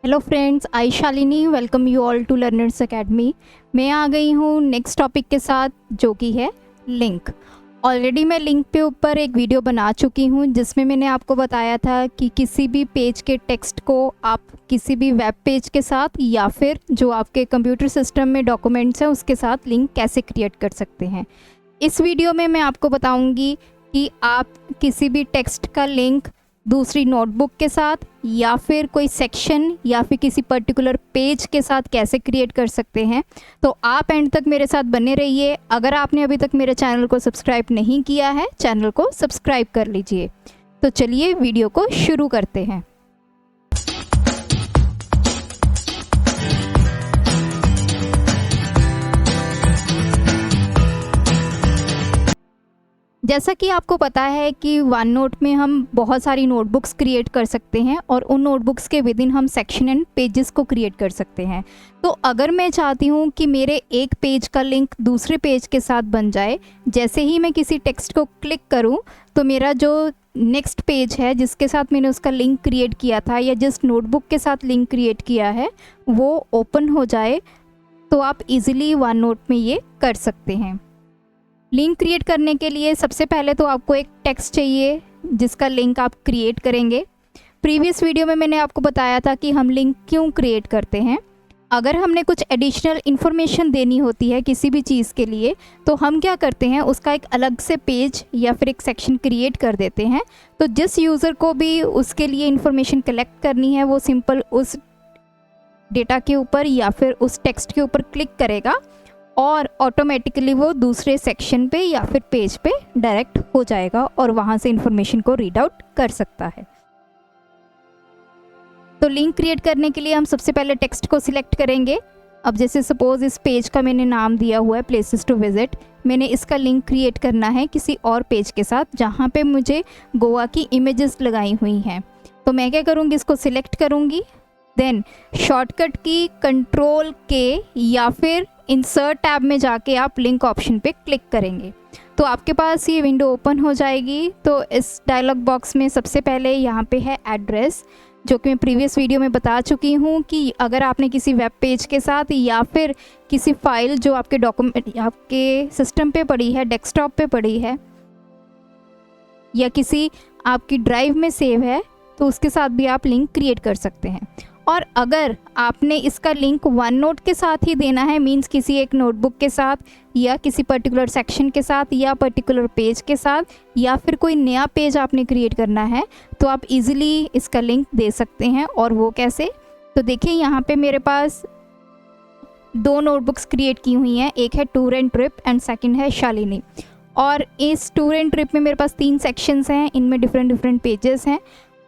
Hello friends, I Shalini welcome you all to Learners Academy. मैं आ गई हूँ नेक्स्ट टॉपिक के साथ जो कि है लिंक। ऑलरेडी मैं लिंक पे ऊपर एक वीडियो बना चुकी हूँ जिसमें मैंने आपको बताया था कि किसी भी पेज के टेक्स्ट को आप किसी भी वेब पेज के साथ या फिर जो आपके कंप्यूटर सिस्टम में डॉक्यूमेंट्स हैं उसके साथ लिंक कैसे क्रिएट कर सकते हैं। इस वीडियो में मैं आपको बताऊँगी कि आप किसी भी टेक्स्ट का लिंक दूसरी नोटबुक के साथ या फिर कोई सेक्शन या फिर किसी पर्टिकुलर पेज के साथ कैसे क्रिएट कर सकते हैं। तो आप एंड तक मेरे साथ बने रहिए। अगर आपने अभी तक मेरे चैनल को सब्सक्राइब नहीं किया है, चैनल को सब्सक्राइब कर लीजिए। तो चलिए वीडियो को शुरू करते हैं। जैसा कि आपको पता है कि वन नोट में हम बहुत सारी नोटबुक्स क्रिएट कर सकते हैं और उन नोटबुक्स के विद इन हम सेक्शन एंड पेजेस को क्रिएट कर सकते हैं। तो अगर मैं चाहती हूँ कि मेरे एक पेज का लिंक दूसरे पेज के साथ बन जाए, जैसे ही मैं किसी टेक्स्ट को क्लिक करूँ तो मेरा जो नेक्स्ट पेज है जिसके साथ मैंने उसका लिंक क्रिएट किया था या जिस नोटबुक के साथ लिंक क्रिएट किया है वो ओपन हो जाए, तो आप इजीली वन नोट में ये कर सकते हैं। लिंक क्रिएट करने के लिए सबसे पहले तो आपको एक टेक्स्ट चाहिए जिसका लिंक आप क्रिएट करेंगे। प्रीवियस वीडियो में मैंने आपको बताया था कि हम लिंक क्यों क्रिएट करते हैं। अगर हमने कुछ एडिशनल इन्फॉर्मेशन देनी होती है किसी भी चीज़ के लिए तो हम क्या करते हैं, उसका एक अलग से पेज या फिर एक सेक्शन क्रिएट कर देते हैं। तो जिस यूज़र को भी उसके लिए इन्फॉर्मेशन कलेक्ट करनी है वो सिंपल उस डेटा के ऊपर या फिर उस टेक्स्ट के ऊपर क्लिक करेगा और ऑटोमेटिकली वो दूसरे सेक्शन पे या फिर पेज पे डायरेक्ट हो जाएगा और वहाँ से इंफॉर्मेशन को रीड आउट कर सकता है। तो लिंक क्रिएट करने के लिए हम सबसे पहले टेक्स्ट को सिलेक्ट करेंगे। अब जैसे सपोज इस पेज का मैंने नाम दिया हुआ है प्लेसेस टू विजिट, मैंने इसका लिंक क्रिएट करना है किसी और पेज के साथ जहाँ पे मुझे गोवा की इमेजेस लगाई हुई हैं। तो मैं क्या करूँगी, इसको सिलेक्ट करूँगी, देन शॉर्टकट की कंट्रोल के या फिर इंसर्ट टैब में जाके आप लिंक ऑप्शन पे क्लिक करेंगे तो आपके पास ये विंडो ओपन हो जाएगी। तो इस डायलॉग बॉक्स में सबसे पहले यहाँ पे है एड्रेस, जो कि मैं प्रीवियस वीडियो में बता चुकी हूँ कि अगर आपने किसी वेब पेज के साथ या फिर किसी फाइल जो आपके डॉक्यूमेंट आपके सिस्टम पे पड़ी है, डेस्कटॉप पे पड़ी है या किसी आपकी ड्राइव में सेव है, तो उसके साथ भी आप लिंक क्रिएट कर सकते हैं। और अगर आपने इसका लिंक वन नोट के साथ ही देना है, मींस किसी एक नोटबुक के साथ या किसी पर्टिकुलर सेक्शन के साथ या पर्टिकुलर पेज के साथ या फिर कोई नया पेज आपने क्रिएट करना है, तो आप इजीली इसका लिंक दे सकते हैं। और वो कैसे, तो देखिए यहाँ पे मेरे पास दो नोटबुक्स क्रिएट की हुई हैं, एक है tour and trip and second है शालिनी। और इस टूर एंड ट्रिप में मेरे पास 3 सेक्शंस हैं, इनमें डिफरेंट पेजेस हैं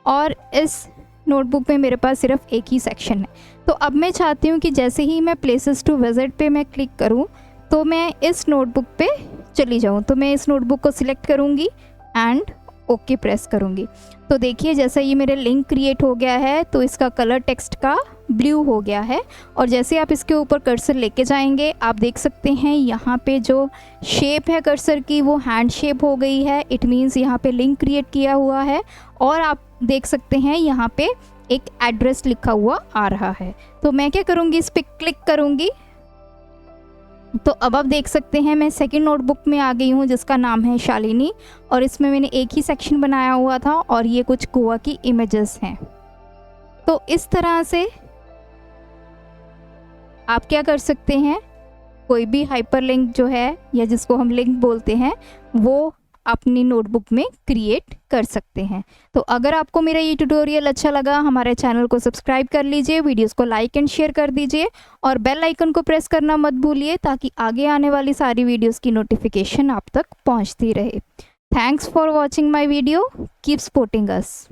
और इस नोटबुक में मेरे पास सिर्फ एक ही सेक्शन है। तो अब मैं चाहती हूँ कि जैसे ही मैं प्लेसेस टू विजिट पे मैं क्लिक करूँ तो मैं इस नोटबुक पे चली जाऊँ। तो मैं इस नोटबुक को सिलेक्ट करूँगी एंड ओके प्रेस करूँगी। तो देखिए जैसा ये मेरे लिंक क्रिएट हो गया है तो इसका कलर टेक्स्ट का ब्लू हो गया है। और जैसे आप इसके ऊपर कर्सर लेके जाएंगे आप देख सकते हैं यहाँ पे जो शेप है कर्सर की वो हैंड शेप हो गई है। इट मीन्स यहाँ पे लिंक क्रिएट किया हुआ है। और आप देख सकते हैं यहाँ पे एक एड्रेस लिखा हुआ आ रहा है। तो मैं क्या करूँगी, इस पर क्लिक करूँगी। तो अब आप देख सकते हैं मैं सेकंड नोटबुक में आ गई हूँ जिसका नाम है शालिनी और इसमें मैंने एक ही सेक्शन बनाया हुआ था और ये कुछ गोवा की इमेजेस हैं। तो इस तरह से आप क्या कर सकते हैं, कोई भी हाइपरलिंक जो है या जिसको हम लिंक बोलते हैं वो अपनी नोटबुक में क्रिएट कर सकते हैं। तो अगर आपको मेरा ये ट्यूटोरियल अच्छा लगा, हमारे चैनल को सब्सक्राइब कर लीजिए, वीडियोस को लाइक एंड शेयर कर दीजिए और बेल आइकन को प्रेस करना मत भूलिए ताकि आगे आने वाली सारी वीडियोस की नोटिफिकेशन आप तक पहुंचती रहे। Thanks for watching my video, keep supporting us.